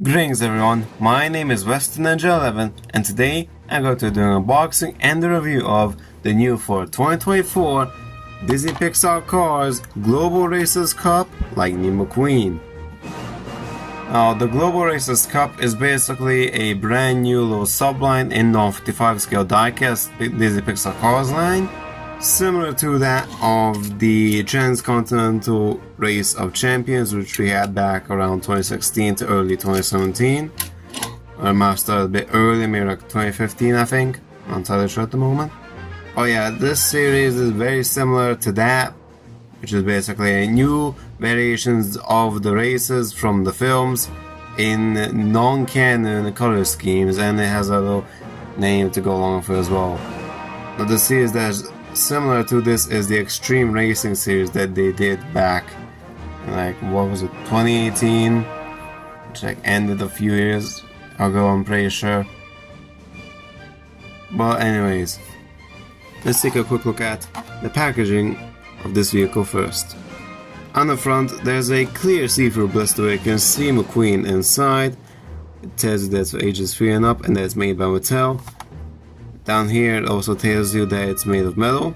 Greetings everyone, my name is WesternNinja11 and today I'm going to do an unboxing and a review of the new for 2024 Disney Pixar Cars Global Racers Cup Lightning McQueen. Now the Global Racers Cup is basically a brand new little subline in non-55 scale diecast Disney Pixar Cars line, similar to that of the Transcontinental Race of Champions, which we had back around 2016 to early 2017. Or might start a bit early, maybe like 2015 I think, I'm not entirely sure at the moment. Oh yeah, this series is very similar to that, which is basically new variations of the races from the films in non-canon color schemes, and it has a little name to go along with it as well. Now the series that's similar to this is the Extreme Racing series that they did back in what was it, 2018, which ended a few years ago, I'm pretty sure. But anyways, let's take a quick look at the packaging of this vehicle first. On the front there's a clear see-through blister where you can see McQueen inside. It tells you that's for ages 3 and up and that it's made by Mattel. Down here it also tells you that it's made of metal.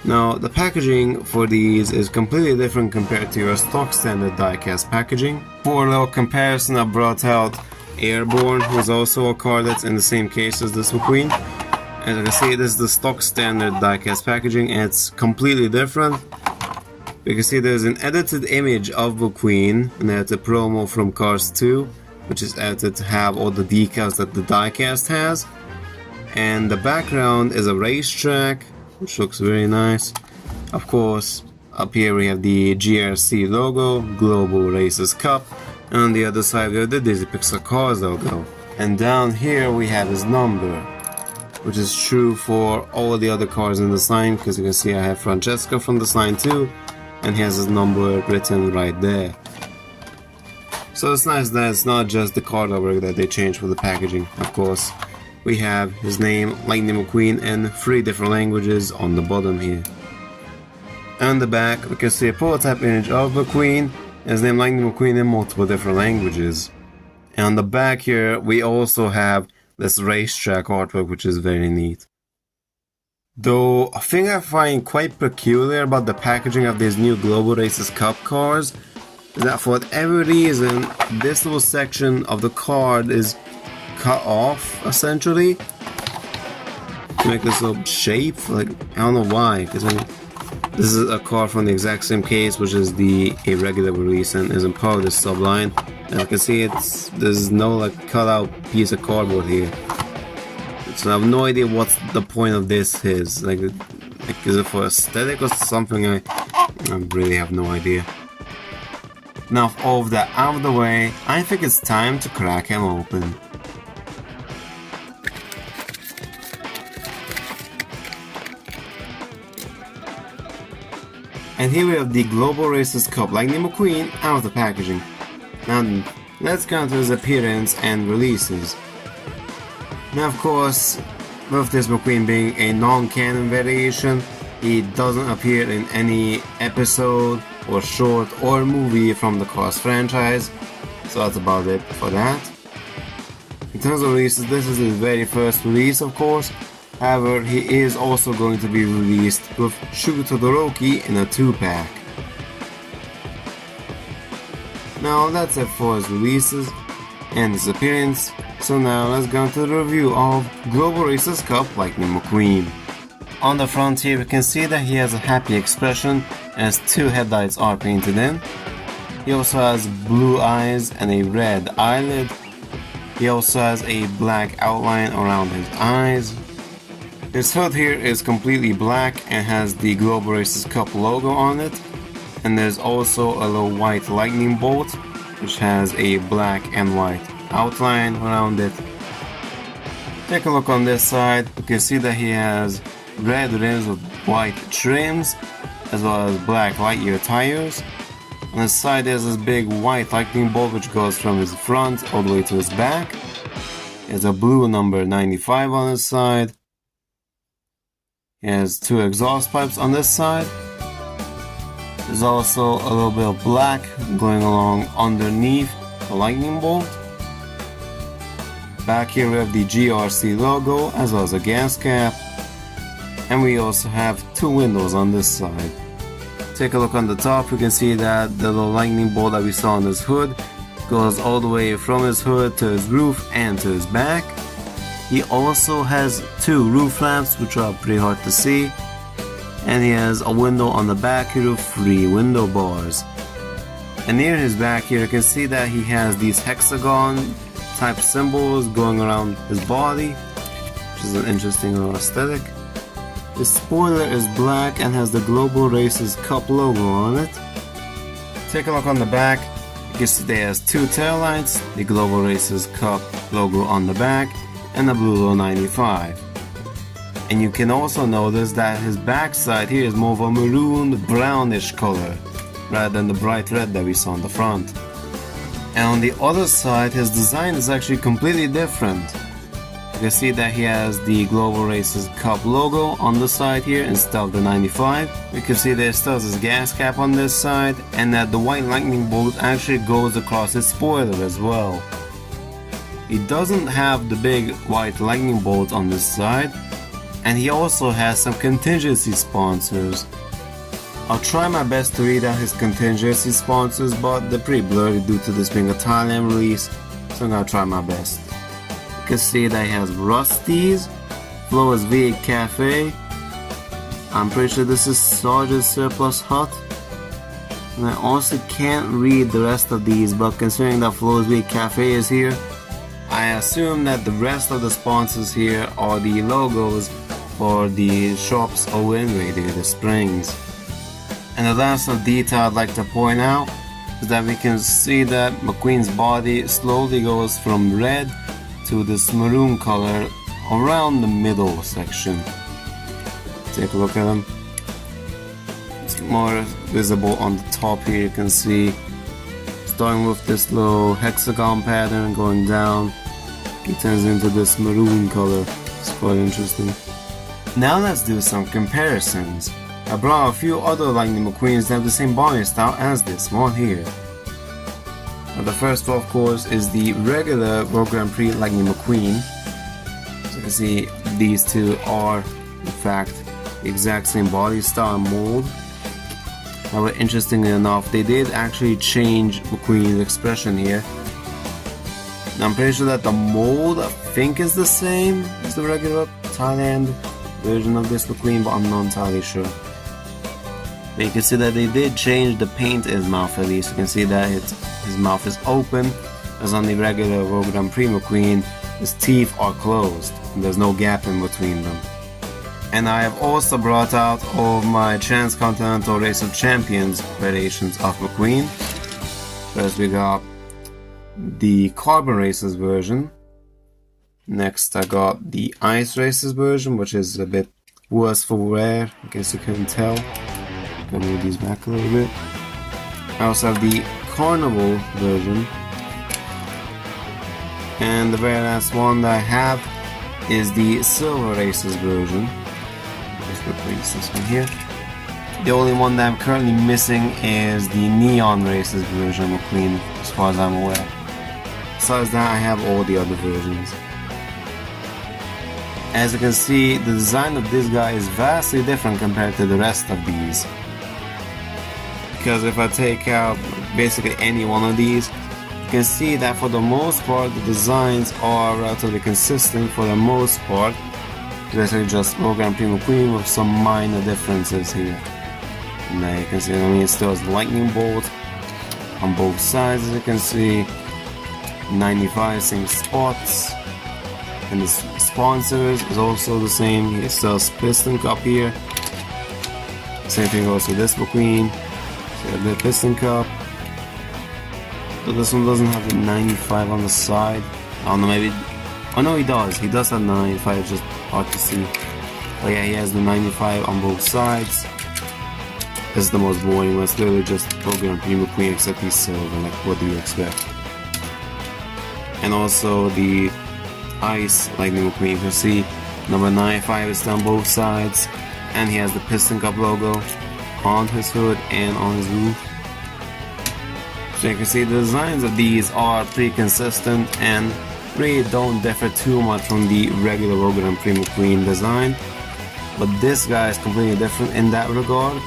Now the packaging for these is completely different compared to your stock standard diecast packaging. For a little comparison, I brought out Airborne, who's also a car that's in the same case as this McQueen. As you can see, this is the stock standard diecast packaging and it's completely different. You can see there's an edited image of McQueen, and that's a promo from Cars 2, which is edited to have all the decals that the diecast has. And the background is a racetrack, which looks very nice. Of course, up here we have the GRC logo, Global Racers Cup, and on the other side we have the Disney Pixar Cars logo. And down here we have his number, which is true for all the other cars in this line, because you can see I have Francesca from this line too, and he has his number written right there. So it's nice that it's not just the card artwork that they changed for the packaging. Of course, we have his name, Lightning McQueen, in 3 different languages on the bottom here. On the back, we can see a prototype image of McQueen, and his name Lightning McQueen in multiple different languages. And on the back here, we also have this racetrack artwork, which is very neat. Though, a thing I find quite peculiar about the packaging of these new Global Racers Cup cars is that for whatever reason, this little section of the card is cut off essentially to make this little shape. I don't know why, because this is a car from the exact same case, which is the irregular release and isn't part of this subline. As you can see, there's no cut out piece of cardboard here, so I have no idea what the point of this is. Is it for aesthetic or something? I really have no idea. Now with all of that out of the way, I think it's time to crack him open. And here we have the Global Racers Cup Lightning McQueen out of the packaging. Now let's go to his appearance and releases. Now of course, with this McQueen being a non-canon variation, he doesn't appear in any episode or short or movie from the Cars franchise, so that's about it for that. In terms of releases, this is his very first release of course. However, he is also going to be released with Shugo Todoroki in a 2-pack. Now that's it for his releases and his appearance, so now let's go into the review of Global Racers Cup Lightning McQueen. On the front here we can see that he has a happy expression as 2 headlights are painted in. He also has blue eyes and a red eyelid. He also has a black outline around his eyes. His hood here is completely black and has the Global Racers Cup logo on it, and there's also a little white lightning bolt which has a black and white outline around it. Take a look on this side, you can see that he has red rims with white trims as well as black Lightyear tires. On the side there's this big white lightning bolt which goes from his front all the way to his back. There's a blue number 95 on his side. He has 2 exhaust pipes on this side. There's also a little bit of black going along underneath a lightning bolt. Back here we have the GRC logo as well as a gas cap. And we also have two windows on this side. Take a look on the top, you can see that the little lightning bolt that we saw on his hood goes all the way from his hood to his roof and to his back. He also has two roof lamps, which are pretty hard to see. And he has a window on the back here with 3 window bars. And near his back here you can see that he has these hexagon type symbols going around his body, which is an interesting little aesthetic. The spoiler is black and has the Global Races Cup logo on it. Take a look on the back. You can see there has 2 tail lights, the Global Races Cup logo on the back, and the Blue Low 95. And you can also notice that his backside here is more of a maroon brownish color rather than the bright red that we saw on the front. And on the other side, his design is actually completely different. You can see that he has the Global Races Cup logo on the side here instead of the 95. You can see there still has his gas cap on this side, and that the white lightning bolt actually goes across his spoiler as well. He doesn't have the big white lightning bolt on this side, and he also has some contingency sponsors. I'll try my best to read out his contingency sponsors, but they're pretty blurry due to this being a Thailand release, so I'm gonna try my best. You can see that he has Rusty's, Flo's V8 Cafe. I'm pretty sure this is Sergeant's Surplus Hut. And I also can't read the rest of these, but considering that Flo's V8 Cafe is here, I assume that the rest of the sponsors here are the logos for the shop's ON radiator springs. And the last little detail I'd like to point out is that we can see that Mcqueen's body slowly goes from red to this maroon color around the middle section. Take a look at him. It's more visible on the top here. You can see, starting with this little hexagon pattern going down, it turns into this maroon color. It's quite interesting. Now let's do some comparisons. I brought a few other Lightning Mcqueens that have the same body style as this one here. Now the first one, of course, is the regular World Grand Prix Lightning Mcqueen. So you can see these two are, in fact, the exact same body style and mold. However, interestingly enough, they did actually change Mcqueen's expression here. Now, I'm pretty sure that the mold, I think, is the same as the regular Thailand version of this Mcqueen, but I'm not entirely sure. But you can see that they did change the paint in his mouth at least. You can see that his mouth is open, as on the regular World Grand Prix Mcqueen, his teeth are closed, and there's no gap in between them. And I have also brought out all of my Transcontinental Race of Champions variations of Mcqueen. First we got the Carbon Races version. Next I got the Ice Races version, which is a bit worse for wear, I guess you couldn't tell. Gonna move these back a little bit. I also have the Carnival version. And the very last one that I have is the Silver Races version. Let's replace this one here. The only one that I'm currently missing is the Neon Races version of Mcqueen, as far as I'm aware. Besides that, I have all the other versions. As you can see, the design of this guy is vastly different compared to the rest of these. Because if I take out basically any one of these, you can see that for the most part the designs are relatively consistent for the most part. Basically just World Grand Prix Mcqueen with some minor differences here. And there you can see, it still has the lightning bolt on both sides, as you can see. 95 same spots. And the sponsors is also the same. It still has piston cup here. Same thing goes with this Mcqueen. So the piston cup. But this one doesn't have the 95 on the side. I don't know, maybe. Oh no, he does. He does have the 95. It's just hard to see. But yeah, he has the 95 on both sides. This is the most boring one. It's literally just World Grand Prix Mcqueen, except he's silver. Like, what do you expect? And also the Ice Lightning Mcqueen. You can see number 95 is on both sides, and he has the piston cup logo on his hood and on his roof. So you can see the designs of these are pretty consistent and really don't differ too much from the regular Rogue Grand Prix McQueen design. But this guy is completely different in that regard.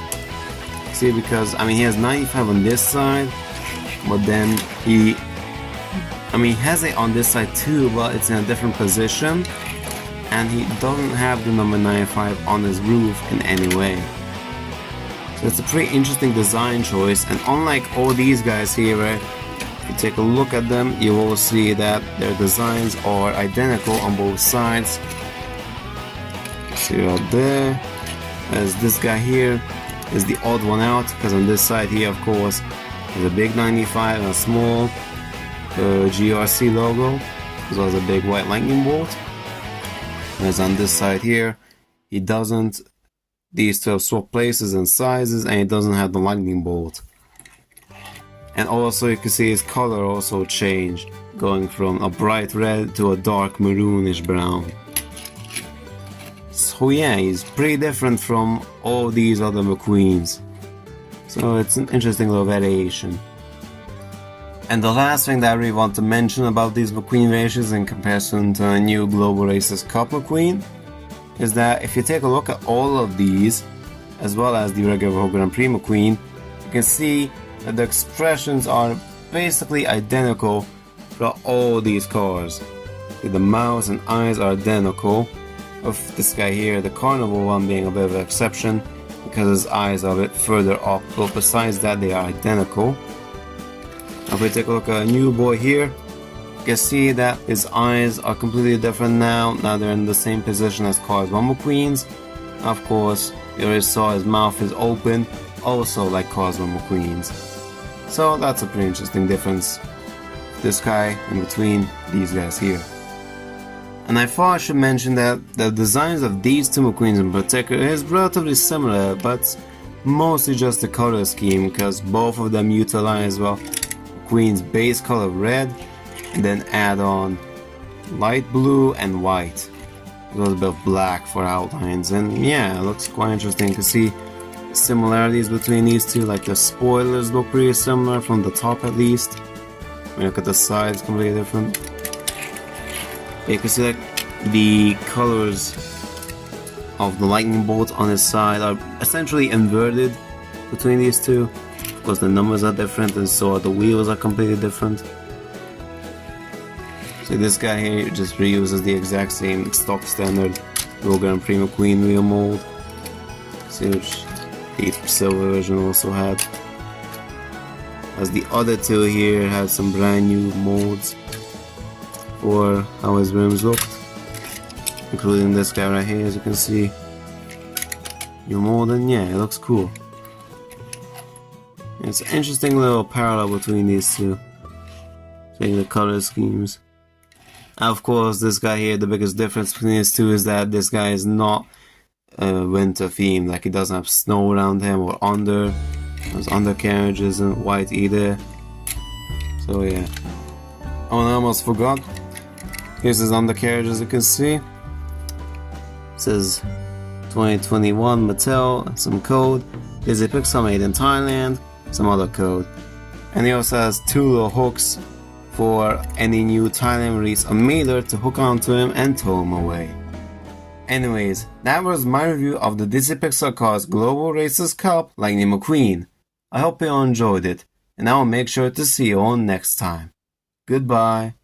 See, because I mean he has 95 on this side, but then he has it on this side too, but it's in a different position, and he doesn't have the number 95 on his roof in any way. So it's a pretty interesting design choice, and unlike all these guys here, right, if you take a look at them, you will see that their designs are identical on both sides. See right there, as this guy here is the odd one out, because on this side here, of course, there's a big 95 and a small GRC logo, as well as a big white lightning bolt. Whereas on this side here, he doesn't. These two have swapped places and sizes, and he doesn't have the lightning bolt. And also you can see his color also changed, going from a bright red to a dark maroonish brown. So yeah, he's pretty different from all these other McQueens. So it's an interesting little variation. And the last thing that I really want to mention about these McQueen races in comparison to a new Global Racers Cup McQueen is that if you take a look at all of these, as well as the regular Rogue Grand Prix McQueen, you can see that the expressions are basically identical for all these cars. The mouths and eyes are identical, with this guy here, the Carnival one, being a bit of an exception because his eyes are a bit further up, but besides that they are identical. Now if we take a look at a new boy here, you can see that his eyes are completely different now. Now they're in the same position as Cars 1 McQueen's. Of course, you already saw his mouth is open, also like Cars 1 McQueen's. So that's a pretty interesting difference, this guy in between these guys here. And I thought I should mention that the designs of these two McQueens in particular is relatively similar, but mostly just the color scheme, because both of them utilize, well, McQueen's base color red, and then add on light blue and white. A little bit of black for outlines, and yeah, it looks quite interesting to see similarities between these two. Like the spoilers look pretty similar from the top at least. When you look at the sides, completely different. You can see like the colors of the lightning bolt on his side are essentially inverted between these two. Of course, the numbers are different, and so the wheels are completely different. So this guy here just reuses the exact same stock standard Rogue Grand Prix McQueen wheel mold. See, which the silver version also had. As the other two here had some brand new molds for how his rims looked, including this guy right here, as you can see. New mold, and yeah, it looks cool. It's an interesting little parallel between these two, seeing the color schemes. Of course, this guy here, the biggest difference between these two is that this guy is not winter themed. Like, he doesn't have snow around him or under. His undercarriage isn't white either. So yeah. Oh, and I almost forgot. Here's his undercarriage, as you can see. It says 2021 Mattel, some code. Here's a Pixar made in Thailand, some other code. And he also has two little hooks for any new Thailand release a mailer to hook onto him and tow him away. Anyways, that was my review of the Disney Pixar Cars Global Racers Cup Lightning McQueen. I hope you all enjoyed it, and I will make sure to see you all next time. Goodbye.